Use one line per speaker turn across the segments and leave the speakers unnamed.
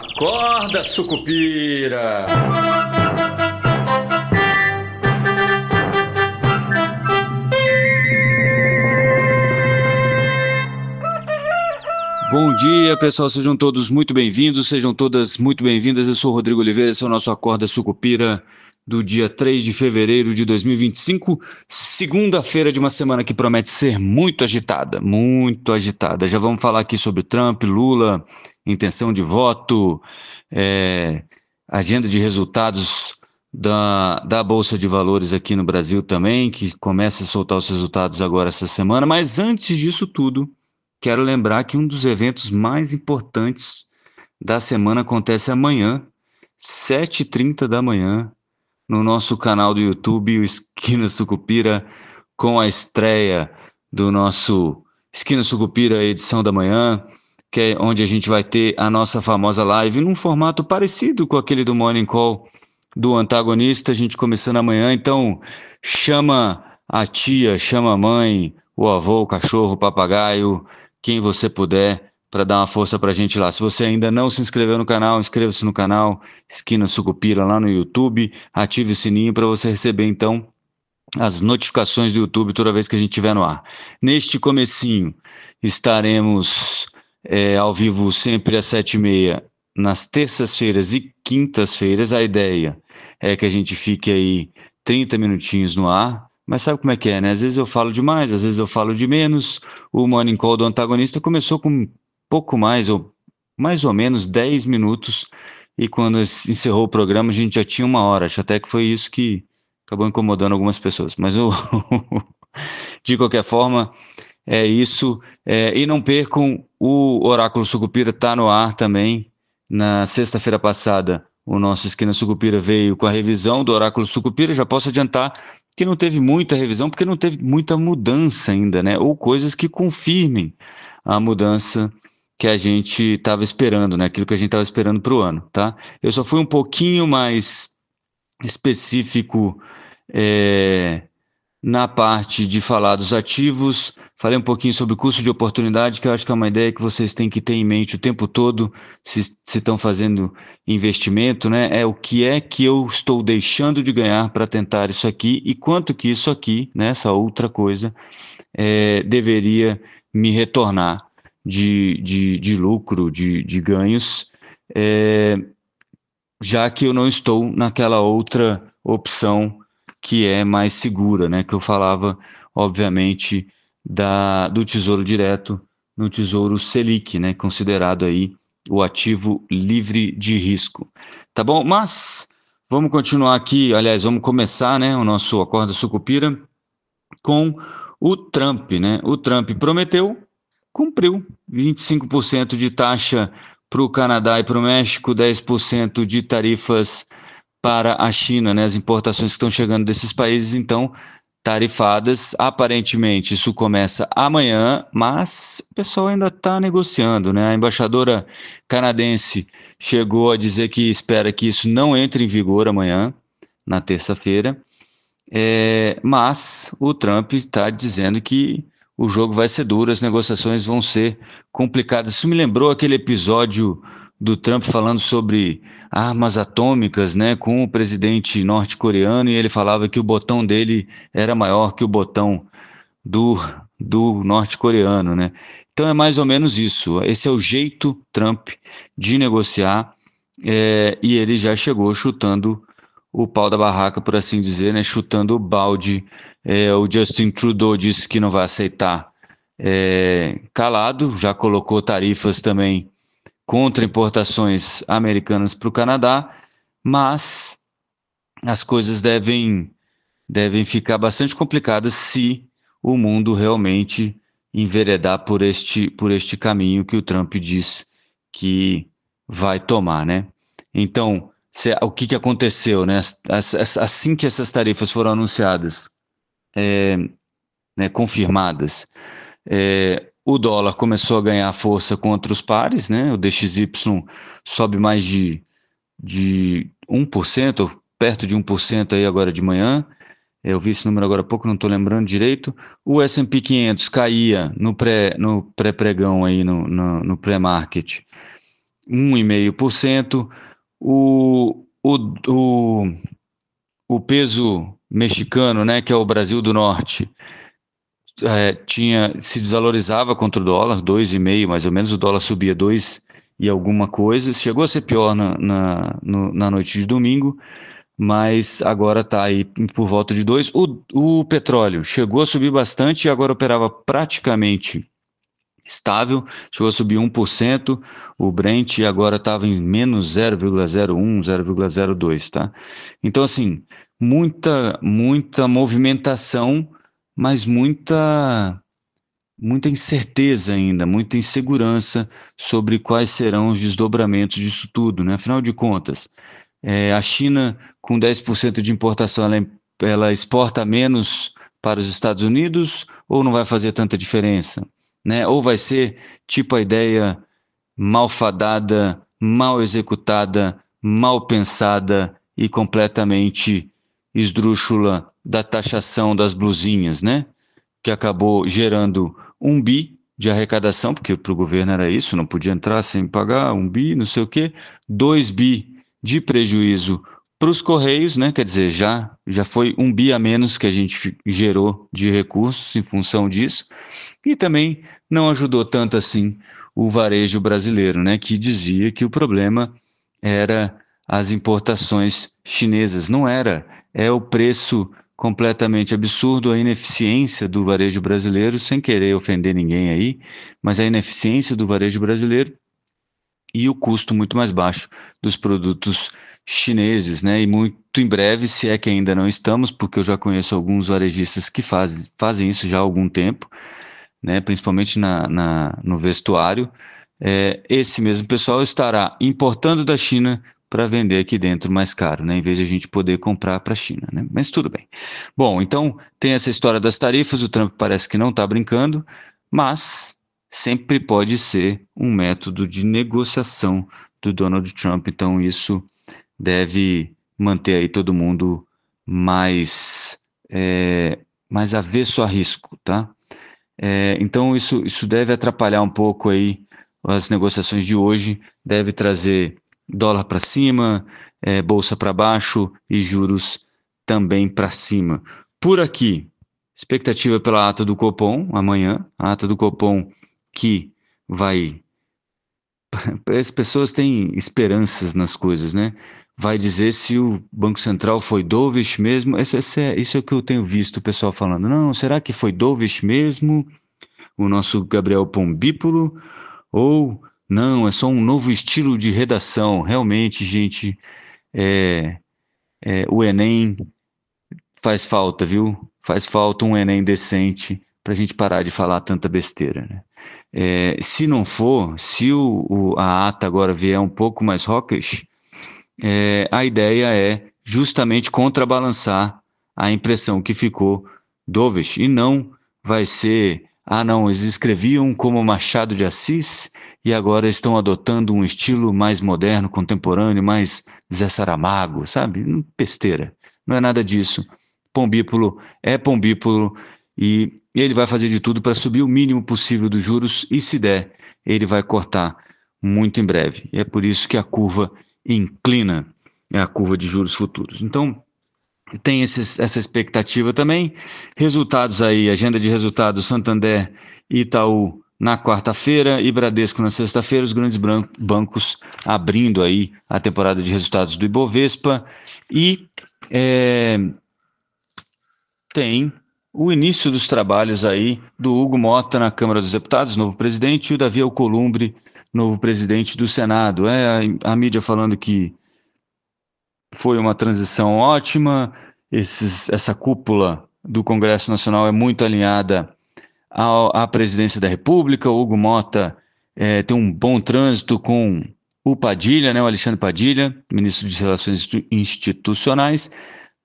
Acorda, sucupira! Bom dia, pessoal, sejam todos muito bem-vindos, sejam todas muito bem-vindas. Eu sou o Rodrigo Oliveira, esse é o nosso Acorda Sucupira do dia 3 de fevereiro de 2025, segunda-feira de uma semana que promete ser muito agitada, muito agitada. Já vamos falar aqui sobre Trump, Lula, intenção de voto, agenda de resultados da Bolsa de Valores aqui no Brasil também, que começa a soltar os resultados agora essa semana. Mas antes disso tudo, quero lembrar que um dos eventos mais importantes da semana acontece amanhã, 7h30 da manhã, no nosso canal do YouTube, o Esquina Sucupira, com a estreia do nosso Esquina Sucupira edição da manhã, que é onde a gente vai ter a nossa famosa live num formato parecido com aquele do Morning Call do antagonista, a gente começando amanhã. Então chama a tia, chama a mãe, o avô, o cachorro, o papagaio, quem você puder, para dar uma força pra gente lá. Se você ainda não se inscreveu no canal, inscreva-se no canal Esquina Sucupira lá no YouTube, ative o sininho para você receber então as notificações do YouTube toda vez que a gente estiver no ar. Neste comecinho estaremos ao vivo sempre às 7h30 nas terças-feiras e quintas-feiras. A ideia é que a gente fique aí 30 minutinhos no ar. Mas sabe como é que é, né? Às vezes eu falo demais, às vezes eu falo de menos. O Morning Call do antagonista começou com pouco mais, ou mais ou menos 10 minutos, e quando encerrou o programa a gente já tinha 1 hora. Acho até que foi isso que acabou incomodando algumas pessoas. Mas de qualquer forma, é isso. E não percam, o Oráculo Sucupira está no ar também. Na sexta-feira passada, o nosso Esquina Sucupira veio com a revisão do Oráculo Sucupira. Já posso adiantar que não teve muita revisão, porque não teve muita mudança ainda, né? Ou coisas que confirmem a mudança que a gente estava esperando, né? Aquilo que a gente estava esperando para o ano, tá? Eu só fui um pouquinho mais específico na parte de falar dos ativos. Falei um pouquinho sobre o custo de oportunidade, que eu acho que é uma ideia que vocês têm que ter em mente o tempo todo, se estão fazendo investimento, né? O que é que eu estou deixando de ganhar para tentar isso aqui, e quanto que isso aqui, né, essa outra coisa, deveria me retornar de lucro, de ganhos, já que eu não estou naquela outra opção que é mais segura, né? Que eu falava, obviamente, do Tesouro Direto no Tesouro Selic, né? Considerado aí o ativo livre de risco. Tá bom? Mas vamos continuar aqui, aliás, vamos começar, né, o nosso Acorda Sucupira com o Trump, né? O Trump prometeu, cumpriu. 25% de taxa para o Canadá e para o México, 10% de tarifas para a China, né? As importações que estão chegando desses países, então, tarifadas. Aparentemente, isso começa amanhã, mas o pessoal ainda está negociando, né? A embaixadora canadense chegou a dizer que espera que isso não entre em vigor amanhã, na terça-feira, mas o Trump está dizendo que o jogo vai ser duro, as negociações vão ser complicadas. Isso me lembrou aquele episódio do Trump falando sobre armas atômicas, né, com o presidente norte-coreano, e ele falava que o botão dele era maior que o botão do norte-coreano, né? Então é mais ou menos isso. Esse é o jeito Trump de negociar, e ele já chegou chutando o pau da barraca, por assim dizer, né, chutando o balde. O Justin Trudeau disse que não vai aceitar calado, já colocou tarifas também contra importações americanas para o Canadá, mas as coisas devem ficar bastante complicadas se o mundo realmente enveredar por este caminho que o Trump diz que vai tomar, né? Então, o que aconteceu, né? Assim que essas tarifas foram anunciadas, né, confirmadas, o dólar começou a ganhar força contra os pares, né? O DXY sobe mais de 1%, ou perto de 1% aí agora de manhã. Eu vi esse número agora há pouco, não estou lembrando direito. O S&P 500 caía no pré-pregão aí, no pré-market, 1,5%. O peso mexicano, né, que é o Brasil do Norte, se desvalorizava contra o dólar, 2,5 mais ou menos, o dólar subia 2 e alguma coisa, chegou a ser pior na noite de domingo, mas agora está aí por volta de 2. O petróleo chegou a subir bastante e agora operava praticamente estável, chegou a subir 1%, o Brent agora estava em menos 0,01, 0,02, tá? Então, assim, muita movimentação, mas muita incerteza ainda, muita insegurança sobre quais serão os desdobramentos disso tudo, né? Afinal de contas, a China, com 10% de importação, ela exporta menos para os Estados Unidos ou não vai fazer tanta diferença? Né? Ou vai ser tipo a ideia malfadada, mal executada, mal pensada e completamente esdrúxula da taxação das blusinhas, né? Que acabou gerando 1 bi de arrecadação, porque para o governo era isso, não podia entrar sem pagar 1 bi, não sei o quê, 2 bi de prejuízo para os Correios, né? Quer dizer, já foi 1 bi a menos que a gente gerou de recursos em função disso, e também não ajudou tanto assim o varejo brasileiro, né? Que dizia que o problema era as importações chinesas. Não era, é o preço completamente absurdo, a ineficiência do varejo brasileiro, sem querer ofender ninguém aí, mas a ineficiência do varejo brasileiro e o custo muito mais baixo dos produtos chineses, né? E muito em breve, se é que ainda não estamos, porque eu já conheço alguns varejistas que fazem isso já há algum tempo, né? Principalmente no vestuário, esse mesmo pessoal estará importando da China para vender aqui dentro mais caro, né? Em vez de a gente poder comprar para a China, né? Mas tudo bem. Bom, então tem essa história das tarifas, o Trump parece que não está brincando, mas sempre pode ser um método de negociação do Donald Trump, então isso deve manter aí todo mundo mais avesso a risco, tá? Então isso deve atrapalhar um pouco aí as negociações de hoje, deve trazer dólar para cima, bolsa para baixo e juros também para cima. Por aqui, expectativa pela ata do Copom amanhã, a ata do Copom que vai... As pessoas têm esperanças nas coisas, né? Vai dizer se o Banco Central foi dovish mesmo. Isso é o que eu tenho visto o pessoal falando. Não, será que foi dovish mesmo? O nosso Gabriel Pombípolo, ou não, é só um novo estilo de redação. Realmente, gente, o Enem faz falta, viu? Faz falta um Enem decente para a gente parar de falar tanta besteira, né? Se não for, se a ata agora vier um pouco mais hawkish, a ideia é justamente contrabalançar a impressão que ficou dovish, e não vai ser, não, eles escreviam como Machado de Assis e agora estão adotando um estilo mais moderno, contemporâneo, mais Zé Saramago, sabe? Besteira, não é nada disso. Pombípolo é Pombípolo e ele vai fazer de tudo para subir o mínimo possível dos juros e, se der, ele vai cortar muito em breve. E é por isso que a curva inclina, é a curva de juros futuros. Então, tem essa expectativa também. Resultados aí, agenda de resultados, Santander e Itaú na quarta-feira e Bradesco na sexta-feira, os grandes bancos abrindo aí a temporada de resultados do Ibovespa. E tem o início dos trabalhos aí do Hugo Motta na Câmara dos Deputados, novo presidente, e o Davi Alcolumbre, novo presidente do Senado. A mídia falando que foi uma transição ótima, essa cúpula do Congresso Nacional é muito alinhada à presidência da República. O Hugo Motta tem um bom trânsito com o Padilha, né, o Alexandre Padilha, ministro de Relações Institucionais,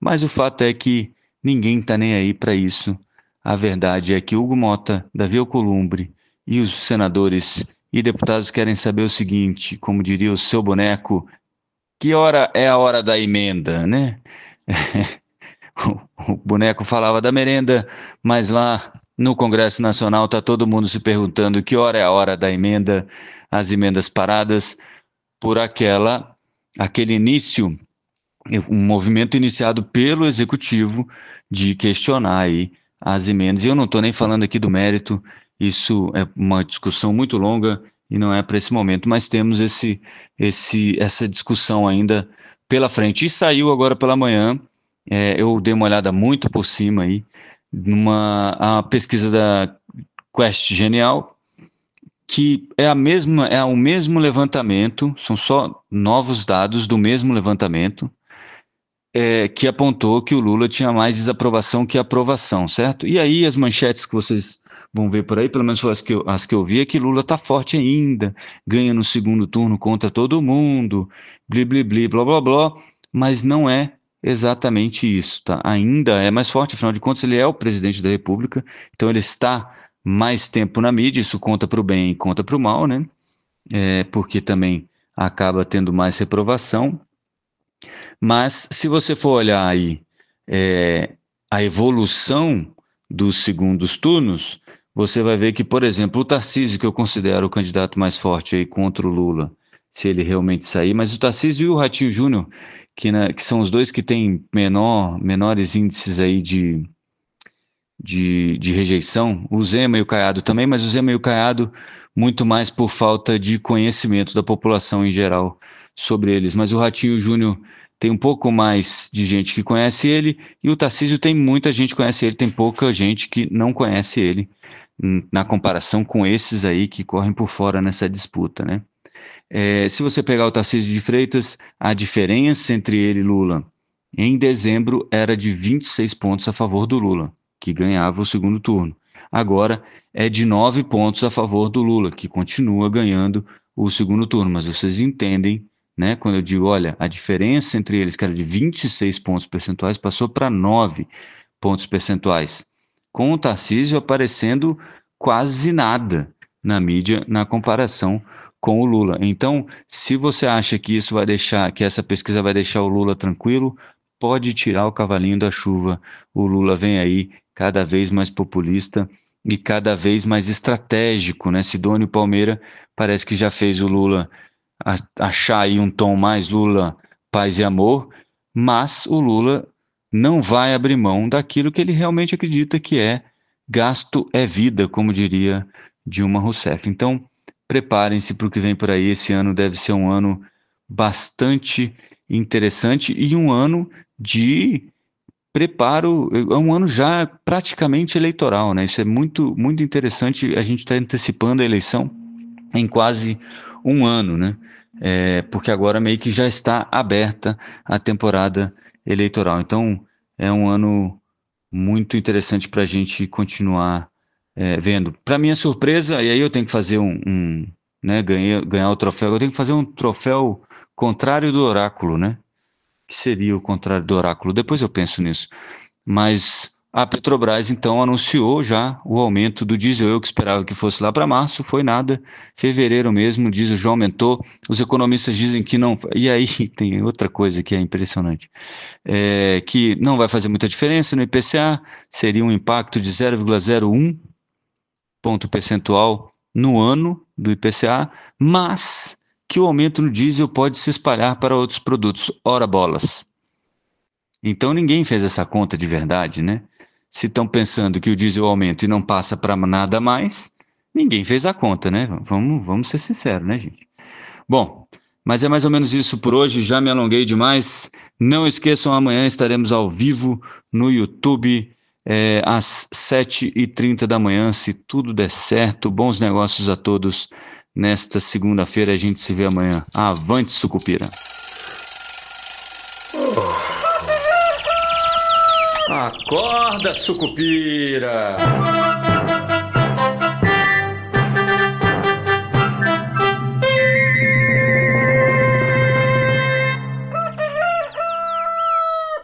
mas o fato é que ninguém está nem aí para isso. A verdade é que Hugo Motta, Davi Alcolumbre e os senadores e deputados querem saber o seguinte, como diria o seu boneco: que hora é a hora da emenda, né? O boneco falava da merenda, mas lá no Congresso Nacional está todo mundo se perguntando que hora é a hora da emenda, as emendas paradas. por aquele início, um movimento iniciado pelo executivo de questionar aí as emendas. E eu não estou nem falando aqui do mérito, isso é uma discussão muito longa e não é para esse momento, mas temos essa discussão ainda pela frente. E saiu agora pela manhã, eu dei uma olhada muito por cima aí, a pesquisa da Quest Genial, que é o mesmo levantamento, são só novos dados do mesmo levantamento, que apontou que o Lula tinha mais desaprovação que aprovação, certo? E aí as manchetes que vocês vão ver por aí, pelo menos as que eu vi, é que Lula tá forte ainda, ganha no segundo turno contra todo mundo, blá, blá, blá, mas não é exatamente isso, tá? Ainda é mais forte, afinal de contas ele é o presidente da República, então ele está mais tempo na mídia, isso conta para o bem e conta para o mal, né? Porque também acaba tendo mais reprovação. Mas se você for olhar aí a evolução dos segundos turnos, você vai ver que, por exemplo, o Tarcísio, que eu considero o candidato mais forte aí contra o Lula, se ele realmente sair, mas o Tarcísio e o Ratinho Júnior, que são os dois que têm menores índices aí de rejeição, o Zema e o Caiado também, mas o Zema e o Caiado muito mais por falta de conhecimento da população em geral sobre eles. Mas o Ratinho Júnior tem um pouco mais de gente que conhece ele, e o Tarcísio tem muita gente que conhece ele, tem pouca gente que não conhece ele, na comparação com esses aí que correm por fora nessa disputa, né? Se você pegar o Tarcísio de Freitas, a diferença entre ele e Lula em dezembro era de 26 pontos a favor do Lula, que ganhava o segundo turno. Agora é de 9 pontos a favor do Lula, que continua ganhando o segundo turno. Mas vocês entendem, né? Quando eu digo, olha, a diferença entre eles, que era de 26 pontos percentuais, passou para 9 pontos percentuais, com o Tarcísio aparecendo quase nada na mídia na comparação com o Lula. Então, se você acha que isso vai deixar, que essa pesquisa vai deixar o Lula tranquilo, pode tirar o cavalinho da chuva. O Lula vem aí cada vez mais populista e cada vez mais estratégico, né? Sidônio Palmeira parece que já fez o Lula achar aí um tom mais Lula, paz e amor, mas o Lula não vai abrir mão daquilo que ele realmente acredita que é gasto é vida, como diria Dilma Rousseff. Então, preparem-se para o que vem por aí. Esse ano deve ser um ano bastante interessante e um ano de preparo, é um ano já praticamente eleitoral, né? Isso é muito, muito interessante. A gente está antecipando a eleição em quase um ano, né? Porque agora meio que já está aberta a temporada eleitoral. Então, é um ano muito interessante para a gente continuar vendo. Para minha surpresa, e aí eu tenho que fazer né, ganhar o troféu, eu tenho que fazer um troféu contrário do oráculo, né? Que seria o contrário do oráculo? Depois eu penso nisso. Mas a Petrobras, então, anunciou já o aumento do diesel. Eu que esperava que fosse lá para março, foi nada. Fevereiro mesmo, o diesel já aumentou. Os economistas dizem que não. E aí tem outra coisa que é impressionante. Que não vai fazer muita diferença no IPCA, seria um impacto de 0,01 ponto percentual no ano do IPCA, mas que o aumento no diesel pode se espalhar para outros produtos. Ora bolas. Então ninguém fez essa conta de verdade, né? Se estão pensando que o diesel aumenta e não passa para nada mais, ninguém fez a conta, né? Vamos ser sinceros, né, gente? Bom, mas é mais ou menos isso por hoje, já me alonguei demais. Não esqueçam, amanhã estaremos ao vivo no YouTube, às 7h30 da manhã, se tudo der certo. Bons negócios a todos nesta segunda-feira, a gente se vê amanhã. Avante, Sucupira! Acorda, Sucupira!